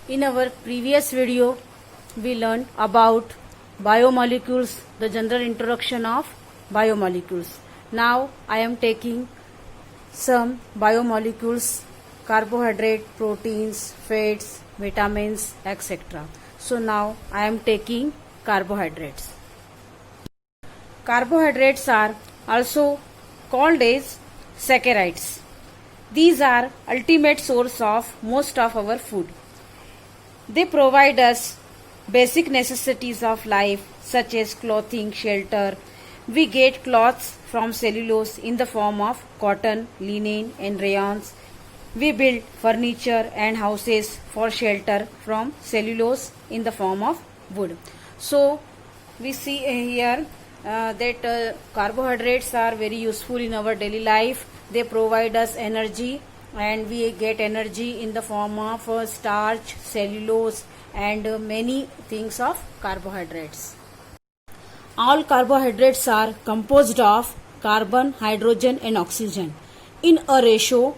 In our previous video, we learned about biomolecules, the general introduction of biomolecules. Now I am taking some biomolecules, carbohydrate, proteins, fats, vitamins, etc. So now I am taking carbohydrates. Carbohydrates are also called as saccharides. These are ultimate source of most of our food. They provide us basic necessities of life such as clothing, shelter. We get cloths from cellulose in the form of cotton, linen and rayons. We build furniture and houses for shelter from cellulose in the form of wood. So we see here that carbohydrates are very useful in our daily life. They provide us energy, and we get energy in the form of starch, cellulose and many things of carbohydrates. All carbohydrates are composed of carbon, hydrogen and oxygen in a ratio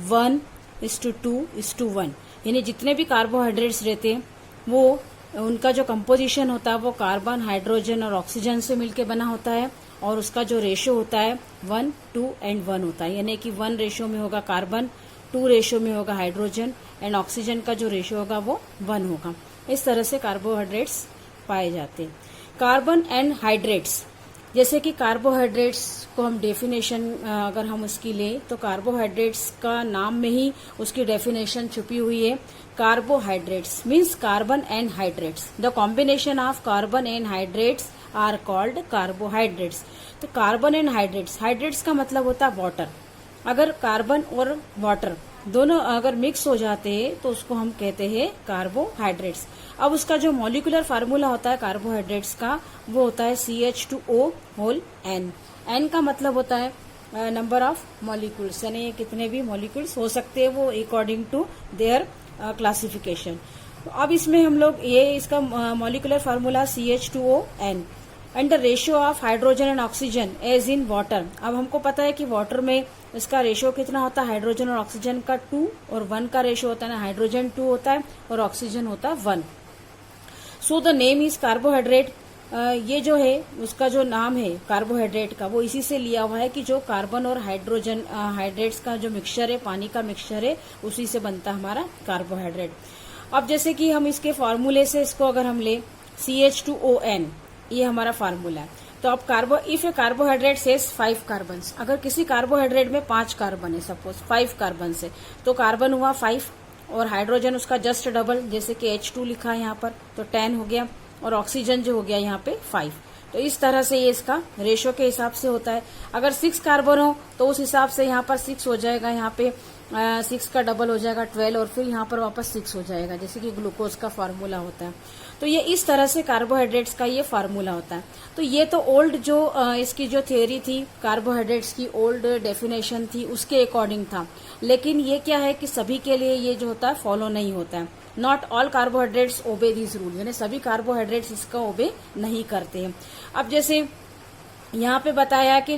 1:2:1. यानी जितने भी carbohydrates रहते हैं वो उनका जो composition होता है वो कार्बन, हाइड्रोजन और ऑक्सीजन से मिलकर बना होता है, और उसका जो रेशियो होता है 1:2:1 होता है. यानी कि 1 रेशियो में होगा कार्बन, 2 रेशियो में होगा हाइड्रोजन एंड ऑक्सीजन का जो रेशियो होगा वो 1 होगा. इस तरह से कार्बोहाइड्रेट्स पाए जाते हैं. कार्बन एंड हाइड्रेट्स, जैसे कि कार्बोहाइड्रेट्स को हम डेफिनेशन अगर हम उसकी लें तो कार्बोहाइड्रेट्स का नाम में ही उसकी डेफिनेशन छुपी हुई है. Carbohydrates means carbon and hydrates. The combination of carbon and hydrates are called carbohydrates. तो कार्बन एंड हाइड्रेट्स, हाइड्रेट्स का मतलब होता है वाटर. अगर कार्बन और वाटर दोनों अगर मिक्स हो जाते हैं तो उसको हम कहते हैं कार्बोहाइड्रेट्स. अब उसका जो मॉलिक्यूलर फार्मूला होता है कार्बोहाइड्रेट्स का वो होता है CH2O(N). N का मतलब होता है नंबर ऑफ मॉलिक्यूल्स, यानी कितने भी मॉलिक्यूल्स हो सकते हैं वो अकॉर्डिंग टू देयर क्लासिफिकेशन. अब इसमें हम लोग ये इसका molecular formula CH2O(N) and the ratio of hydrogen and oxygen as in water. अब हमको पता है कि वाटर में इसका रेशियो कितना होता है, हाइड्रोजन और ऑक्सीजन का 2 और 1 का रेशियो होता है ना, हाइड्रोजन 2 होता है और ऑक्सीजन होता है 1. So the name is carbohydrate. ये जो है उसका जो नाम है कार्बोहाइड्रेट का वो इसी से लिया हुआ है कि जो कार्बन और हाइड्रोजन हाइड्रेट्स का जो मिक्सचर है, पानी का मिक्सचर है, उसी से बनता है हमारा कार्बोहाइड्रेट. अब जैसे कि हम इसके फॉर्मूले से इसको अगर हम ले CH2O(N), ये हमारा फार्मूला है. तो अब if A carbohydrate says 5 carbon, अगर किसी कार्बोहाइड्रेट में 5 कार्बन है, सपोज 5 कार्बन से, तो कार्बन हुआ 5 और हाइड्रोजन उसका जस्ट डबल, जैसे कि H2 लिखा है यहाँ पर, तो 10 हो गया, और ऑक्सीजन जो हो गया यहाँ पे 5. तो इस तरह से ये इसका रेशियो के हिसाब से होता है. अगर 6 कार्बन हो तो उस हिसाब से यहाँ पर 6 हो जाएगा, यहाँ पे 6 का डबल हो जाएगा 12, और फिर यहाँ पर वापस 6 हो जाएगा, जैसे कि ग्लूकोज का फार्मूला होता है. तो ये इस तरह से कार्बोहाइड्रेट्स का ये फार्मूला होता है. तो ये तो ओल्ड जो इसकी जो थियोरी थी कार्बोहाइड्रेट्स की, ओल्ड डेफिनेशन थी, उसके अकॉर्डिंग था. लेकिन ये क्या है कि सभी के लिए ये जो होता है फॉलो नहीं होता है. Not all carbohydrates obey this rule, यानी सभी कार्बोहाइड्रेट्स इसका ओबे नहीं करते हैं. अब जैसे यहाँ पे बताया कि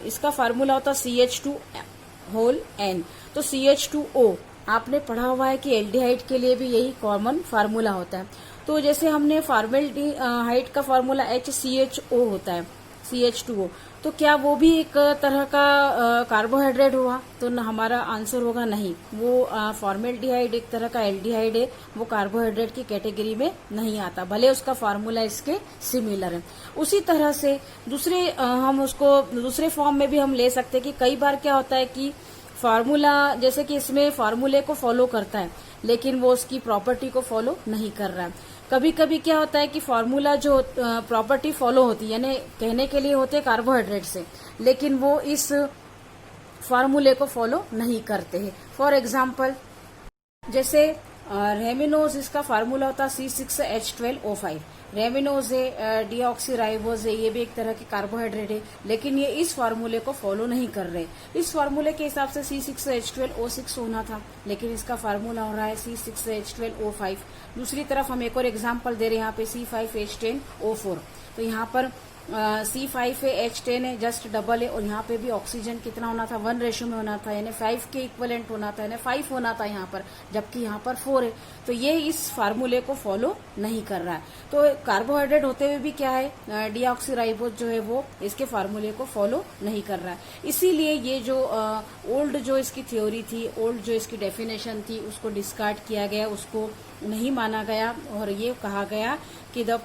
इसका फार्मूला होता है CH2(N). तो CH2O आपने पढ़ा हुआ है कि एल्डिहाइड के लिए भी यही कॉमन फार्मूला होता है. तो जैसे हमने फॉर्मेल्डिहाइड का फार्मूला HCHO होता है, CH2O, तो क्या वो भी एक तरह का कार्बोहाइड्रेट हुआ? तो हमारा आंसर होगा नहीं. वो फॉर्मेल्डिहाइड एक तरह का एल्डिहाइड है, वो कार्बोहाइड्रेट की कैटेगरी में नहीं आता, भले उसका फार्मूला इसके सिमिलर है. उसी तरह से दूसरे हम उसको दूसरे फॉर्म में भी हम ले सकते हैं कि कई बार क्या होता है कि फार्मूला, जैसे कि इसमें फार्मूले को फॉलो करता है लेकिन वो उसकी प्रॉपर्टी को फॉलो नहीं कर रहा है. कभी कभी क्या होता है कि फार्मूला जो प्रॉपर्टी फॉलो होती है, यानी कहने के लिए होते हैं कार्बोहाइड्रेट से, लेकिन वो इस फार्मूले को फॉलो नहीं करते हैं. फॉर एग्जाम्पल जैसे रेमिनोज, इसका फार्मूला होता है C6H12O5. रेमिनोज है, डीऑक्सीराइबोज है, ये भी एक तरह के कार्बोहाइड्रेट है, लेकिन ये इस फार्मूले को फॉलो नहीं कर रहे. इस फार्मूले के हिसाब से C6H12O6 होना था, लेकिन इसका फार्मूला हो रहा है C6H12O5. दूसरी तरफ हम एक और एग्जाम्पल दे रहे हैं यहाँ पे C5H10O4. तो यहाँ पर C5 है, H10 है, जस्ट डबल है, और यहाँ पे भी ऑक्सीजन कितना होना था, 1 रेशो में होना था, यानी 5 के इक्वलेंट होना था, यानी 5 होना था यहाँ पर, जबकि यहाँ पर 4 है। तो ये इस फार्मूले को फॉलो नहीं कर रहा है। तो कार्बोहाइड्रेट होते हुए भी क्या है, डीऑक्सीराइबोज जो है वो इसके फार्मूले को फॉलो नहीं कर रहा है। इसीलिए ये जो ओल्ड जो इसकी थ्योरी थी, ओल्ड जो इसकी डेफिनेशन थी, उसको डिस्कार्ड किया गया, उसको नहीं माना गया, और ये कहा गया कि the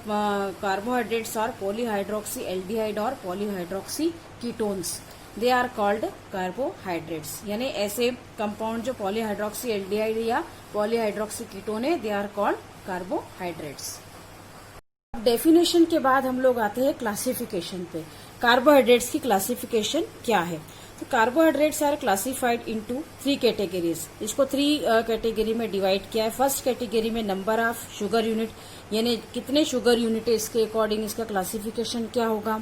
carbohydrates are polyhydroxy aldehyde और polyhydroxy ketones, they are called carbohydrates. यानी ऐसे कंपाउंड जो पॉलीहाइड्रोक्सी एल्डिहाइड या पॉलीहाइड्रोक्सी कीटोन है, they are called carbohydrates. Definition के बाद हम लोग आते हैं क्लासिफिकेशन पे। कार्बोहाइड्रेट्स की क्लासिफिकेशन क्या है? तो carbohydrates are classified into 3 categories. इसको 3 कैटेगरी में डिवाइड किया है। फर्स्ट कैटेगरी में नंबर ऑफ शुगर यूनिट, यानी कितने शुगर यूनिट है, इसके अकॉर्डिंग इसका क्लासिफिकेशन क्या होगा।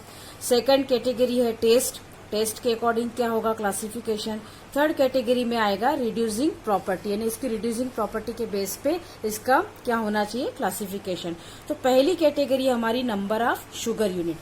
सेकंड कैटेगरी है टेस्ट, टेस्ट के अकॉर्डिंग क्या होगा क्लासिफिकेशन। थर्ड कैटेगरी में आएगा रिड्यूसिंग प्रॉपर्टी, यानी इसकी रिड्यूसिंग प्रॉपर्टी के बेस पे इसका क्या होना चाहिए क्लासिफिकेशन। तो पहली कैटेगरी हमारी नंबर ऑफ शुगर यूनिट,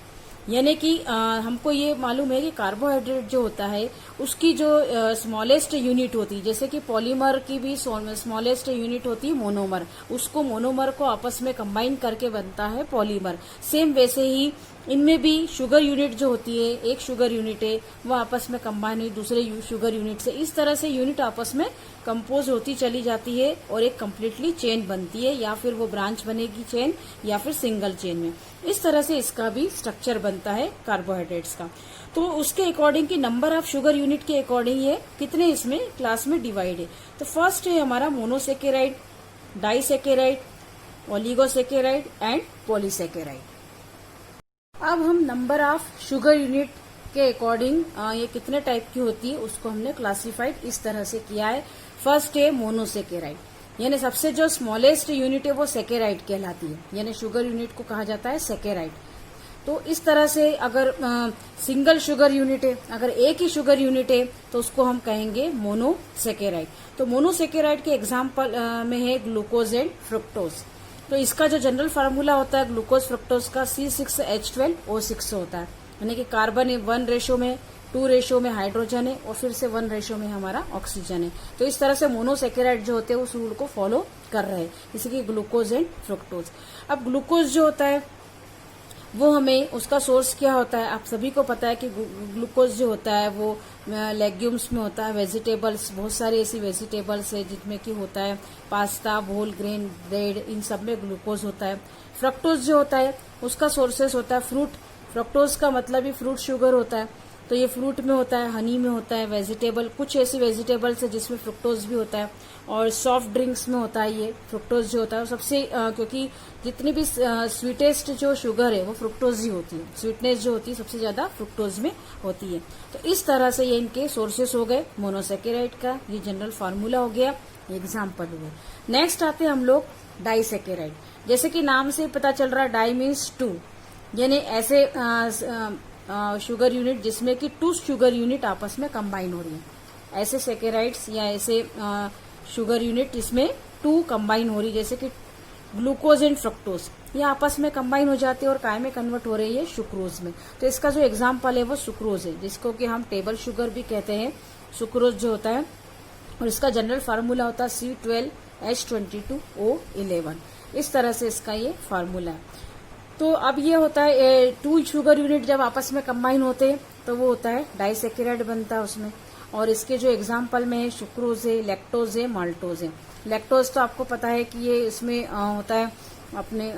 यानी कि हमको ये मालूम है कि कार्बोहाइड्रेट जो होता है उसकी जो स्मॉलेस्ट यूनिट होती है, जैसे कि पॉलीमर की भी स्मॉलेस्ट यूनिट होती है मोनोमर, उसको मोनोमर को आपस में कंबाइन करके बनता है पॉलीमर। सेम वैसे ही इनमें भी शुगर यूनिट जो होती है, एक शुगर यूनिट है वो आपस में कंबाइन हुई दूसरे शुगर यूनिट से, इस तरह से यूनिट आपस में कंपोज होती चली जाती है और एक कम्प्लीटली चेन बनती है, या फिर वो ब्रांच बनेगी चेन, या फिर सिंगल चेन में। इस तरह से इसका भी स्ट्रक्चर बनता है कार्बोहाइड्रेट्स का। तो उसके अकॉर्डिंग की नंबर ऑफ शुगर यूनिट के अकॉर्डिंग ये कितने इसमें क्लास में डिवाइड है। तो फर्स्ट है हमारा monosaccharide, disaccharide, oligosaccharide and polysaccharide. अब हम नंबर ऑफ शुगर यूनिट के अकॉर्डिंग ये कितने टाइप की होती है उसको हमने क्लासिफाइड इस तरह से किया है। फर्स्ट है मोनोसेकेराइड, यानी सबसे जो स्मॉलेस्ट यूनिट है वो सेकेराइड कहलाती है, यानी शुगर यूनिट को कहा जाता है सेकेराइड। तो इस तरह से अगर सिंगल शुगर यूनिट है, अगर एक ही शुगर यूनिट है तो उसको हम कहेंगे मोनोसेकेराइड। तो मोनोसेकेराइड के एग्जाम्पल में है ग्लूकोज एंड फ्रुक्टोज। तो इसका जो जनरल फार्मूला होता है ग्लूकोज फ्रुक्टोज का C6H12O6 होता है, यानी कि कार्बन 1 रेशो में, 2 रेशो में हाइड्रोजन है, और फिर से 1 रेशो में हमारा ऑक्सीजन है। तो इस तरह से मोनोसेकेराइड जो होते हैं उस रूल को फॉलो कर रहे हैं, जैसे कि ग्लूकोज एंड फ्रुक्टोज। अब ग्लूकोज जो होता है वो हमें उसका सोर्स क्या होता है, आप सभी को पता है कि ग्लूकोज जो होता है वो लेग्यूम्स में होता है, वेजिटेबल्स, बहुत सारी ऐसी वेजिटेबल्स है जिनमें कि होता है पास्ता, होल ग्रेन, ब्रेड, इन सब में ग्लूकोज होता है। फ्रक्टोज जो होता है उसका सोर्सेस होता है फ्रूट, फ्रक्टोज का मतलब ही फ्रूट शुगर होता है, तो ये फ्रूट में होता है, हनी में होता है, वेजिटेबल, कुछ ऐसी वेजिटेबल्स है जिसमें फ्रुक्टोज भी होता है, और सॉफ्ट ड्रिंक्स में होता है ये फ्रुक्टोज जो होता है। सबसे क्योंकि जितनी भी स्वीटेस्ट जो शुगर है वो फ्रुक्टोज ही होती है, स्वीटनेस जो होती है सबसे ज्यादा फ्रुक्टोज में होती है। तो इस तरह से ये इनके सोर्सेस हो गए मोनोसेकेराइड का, ये जनरल फार्मूला हो गया, एग्जाम्पल हुए। नेक्स्ट आते हम लोग डाइसेकेराइड। जैसे कि नाम से पता चल रहा है डाई मीन्स 2, यानी ऐसे शुगर यूनिट जिसमें कि 2 शुगर यूनिट आपस में कंबाइन हो रही है, ऐसे सेकेराइड्स या ऐसे शुगर यूनिट जिसमें 2 कंबाइन हो रही है, जैसे कि ग्लूकोज एंड फ्रक्टोज, ये आपस में कंबाइन हो जाते हैं और काय में कन्वर्ट हो रही है सुक्रोज में। तो इसका जो एग्जाम्पल है वो सुक्रोज है, जिसको कि हम टेबल शुगर भी कहते हैं, सुक्रोज जो होता है, और इसका जनरल फार्मूला होता है C12H22O11। इस तरह से इसका ये फार्मूला है। तो अब ये होता है 2 शुगर यूनिट जब आपस में कंबाइन होते हैं तो वो होता है डाइसेकेराइड बनता है उसमें। और इसके जो एग्जाम्पल में है सुक्रोज है, लैक्टोज है, माल्टोज है। लैक्टोज तो आपको पता है कि ये इसमें होता है अपने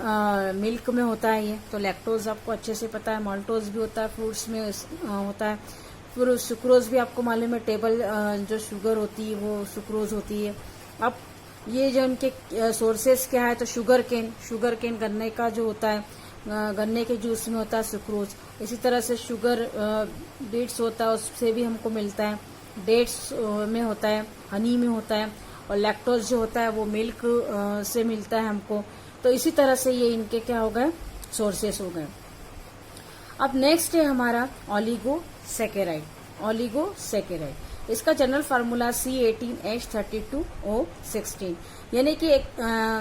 मिल्क में होता है ये, तो लैक्टोज आपको अच्छे से पता है। माल्टोज भी होता है फ्रूट्स में होता है। फिर सुक्रोज भी आपको मालूम है, टेबल जो शुगर होती है वो सुक्रोज होती है। अब ये जो इनके सोर्सेस क्या है, तो शुगर केन गन्ने का जो होता है, गन्ने के जूस में होता है सुक्रोज। इसी तरह से शुगर डेट्स होता है, उससे भी हमको मिलता है, डेट्स में होता है, हनी में होता है, और लैक्टोज जो होता है वो मिल्क से मिलता है हमको। तो इसी तरह से ये इनके क्या हो गए, सोर्सेस हो गए। अब नेक्स्ट है हमारा ओलिगोसेकेराइड। इसका जनरल फार्मूला C18H32O16, यानी कि एक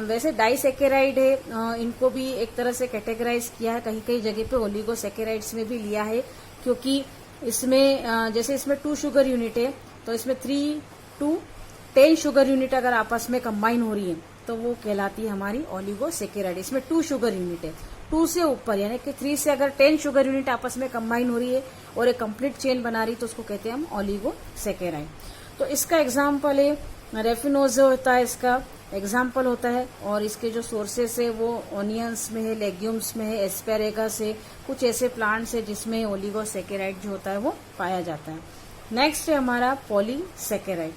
वैसे डाइसेकेराइड है, इनको भी एक तरह से कैटेगराइज किया है, कहीं कहीं जगह पे ओलिगोसेकेराइड्स में भी लिया है, क्योंकि इसमें जैसे इसमें 2 शुगर यूनिट है, तो इसमें 3 to 10 शुगर यूनिट अगर आपस में कंबाइन हो रही है तो वो कहलाती है हमारी ओलिगोसेकेराइड। इसमें 2 शुगर यूनिट है, 2 से ऊपर यानी कि 3 से अगर 10 शुगर यूनिट आपस में कंबाइन हो रही है और एक कंप्लीट चेन बना रही है तो उसको कहते हैं हम ओलिगोसेकेराइड। तो इसका एग्जाम्पल है रेफिनोज होता है, इसका एग्जाम्पल होता है, और इसके जो सोर्सेस है वो ओनियंस में है, लेग्यूम्स में है, एस्पेरेगस है, कुछ ऐसे प्लांट्स है जिसमें ओलिगोसेकेराइड जो होता है वो पाया जाता है। नेक्स्ट है हमारा पॉलीसेकेराइड।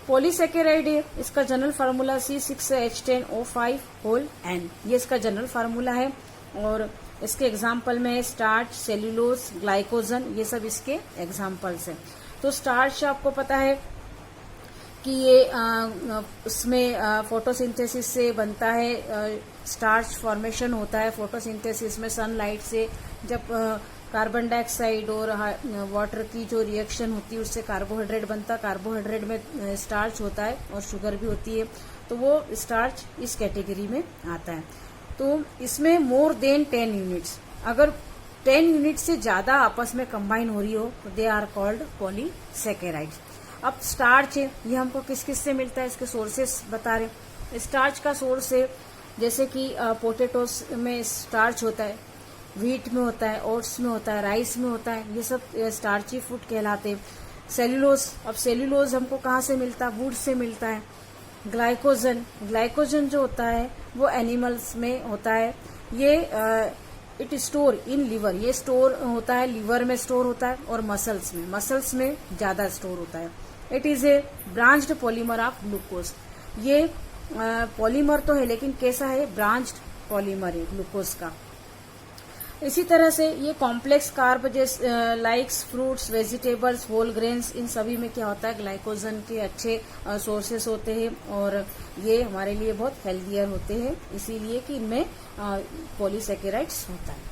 पॉलीसेकेराइड है, इसका जनरल फार्मूला C6H10O5N, ये इसका जनरल फार्मूला है, और इसके एग्जाम्पल में स्टार्च, सेल्यूलोज, ग्लाइकोजन, ये सब इसके एग्जाम्पल्स हैं। तो स्टार्च आपको पता है कि ये उसमें फोटोसिंथेसिस से बनता है, स्टार्च फॉर्मेशन होता है फोटोसिंथेसिस में, सनलाइट से जब कार्बन डाइऑक्साइड और वाटर की जो रिएक्शन होती है उससे कार्बोहाइड्रेट बनता है, कार्बोहाइड्रेट में स्टार्च होता है और शुगर भी होती है, तो वो स्टार्च इस कैटेगरी में आता है। तो इसमें मोर देन 10 यूनिट्स, अगर 10 यूनिट से ज्यादा आपस में कंबाइन हो रही हो तो दे आर कॉल्ड पॉलीसेकेराइड्स। अब स्टार्च है, ये हमको किस किस से मिलता है, इसके सोर्सेस बता रहे। स्टार्च का सोर्स है जैसे कि पोटेटोस में स्टार्च होता है, व्हीट में होता है, ओट्स में होता है, राइस में होता है, ये सब स्टार्ची फूड कहलाते हैं। सेल्यूलोज, अब सेल्यूलोज हमको कहाँ से मिलता है, वुड से मिलता है। ग्लाइकोजन, ग्लाइकोजन जो होता है वो एनिमल्स में होता है, ये इट स्टोर इन लिवर, ये स्टोर होता है लिवर में स्टोर होता है, और मसल्स में ज्यादा स्टोर होता है। It is a branched polymer of glucose, ये पॉलीमर तो है लेकिन कैसा है, ब्रांच्ड पॉलीमर है ग्लूकोज का। इसी तरह से ये कॉम्प्लेक्स कार्ब जैसे likes fruits, vegetables, whole grains, इन सभी में क्या होता है, ग्लाइकोजन के अच्छे सोर्सेस होते हैं, और ये हमारे लिए बहुत हेल्दियर होते हैं, इसीलिए कि इनमें पॉलीसेकेराइड्स होता है।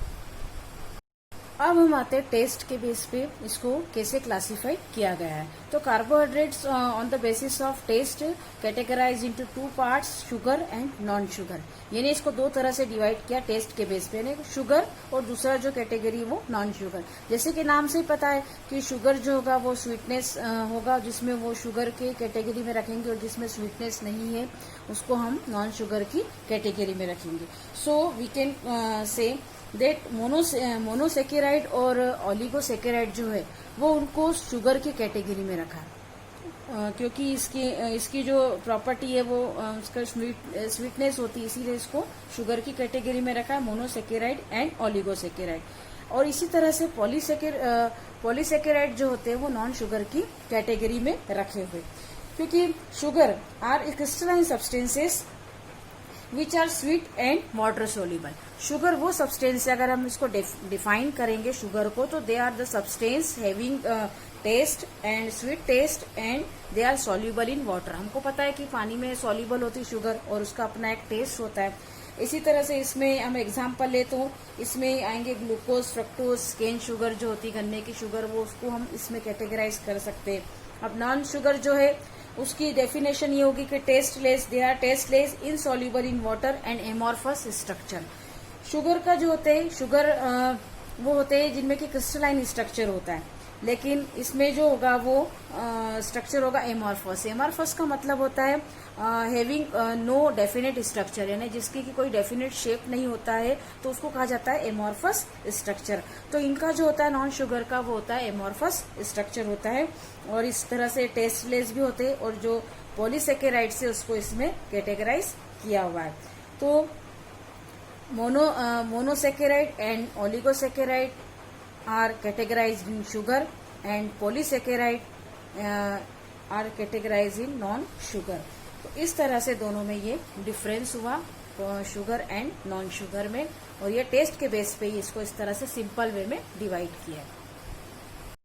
अब हम आते हैं टेस्ट के बेस पे इसको कैसे क्लासिफाई किया गया है। तो carbohydrates on the basis of taste categorize into 2 parts, sugar and non sugar, यानी इसको 2 तरह से डिवाइड किया टेस्ट के बेस पे, यानी शुगर और दूसरा जो कैटेगरी वो नॉन शुगर। जैसे कि नाम से ही पता है कि शुगर जो होगा वो स्वीटनेस होगा, जिसमें वो शुगर के कैटेगरी में रखेंगे, और जिसमें स्वीटनेस नहीं है उसको हम नॉन शुगर की कैटेगरी में रखेंगे। So we can say that monosaccharide और ओलिगोसेकेराइड जो है वो उनको शुगर की कैटेगरी में रखा है, क्योंकि इसकी जो प्रॉपर्टी है वो उसका स्वीटनेस होती है, इसीलिए इसको शुगर की कैटेगरी में रखा है, मोनोसेकेराइड एंड ओलिगोसेकेराइड। और इसी तरह से पॉलीसेकेराइड जो होते हैं वो नॉन शुगर की कैटेगरी में रखे हुए, क्योंकि sugar are crystalline substances which are sweet and water soluble. Sugar वो सब्सटेंस है, अगर हम इसको डिफाइन करेंगे शुगर को, तो they are the substance having taste and sweet taste and they are soluble in water. हमको पता है कि पानी में सोल्यूबल होती है शुगर और उसका अपना एक टेस्ट होता है। इसी तरह से इसमें हम एग्जांपल ले तो इसमें आएंगे ग्लूकोज, फ्रक्टोज, केन शुगर जो होती है गन्ने की शुगर, वो उसको हम इसमें कैटेगराइज कर सकते हैं। अब नॉन शुगर जो है उसकी डेफिनेशन ये होगी कि tasteless, they are tasteless, insoluble in water and amorphous structure. Sugar का जो होते हैं शुगर वो होते हैं जिनमें कि क्रिस्टलाइन स्ट्रक्चर होता है, लेकिन इसमें जो होगा वो स्ट्रक्चर होगा एमॉर्फस। एमॉर्फस का मतलब होता है हैविंग नो डेफिनेट स्ट्रक्चर, यानी जिसकी की कोई डेफिनेट शेप नहीं होता है, तो उसको कहा जाता है एमॉर्फस स्ट्रक्चर। तो इनका जो होता है नॉन शुगर का वो होता है एमॉर्फस स्ट्रक्चर होता है, और इस तरह से टेस्टलेस भी होते हैं, और जो पॉलीसेकेराइड से उसको इसमें कैटेगराइज किया हुआ है। तो monosaccharide and oligosaccharide are categorized in sugar and polysaccharide are categorized in non-sugar। तो इस तरह से दोनों में ये डिफरेंस हुआ शुगर एंड नॉन शुगर में, और ये टेस्ट के बेस पे ही इसको इस तरह से सिंपल वे में डिवाइड किया है।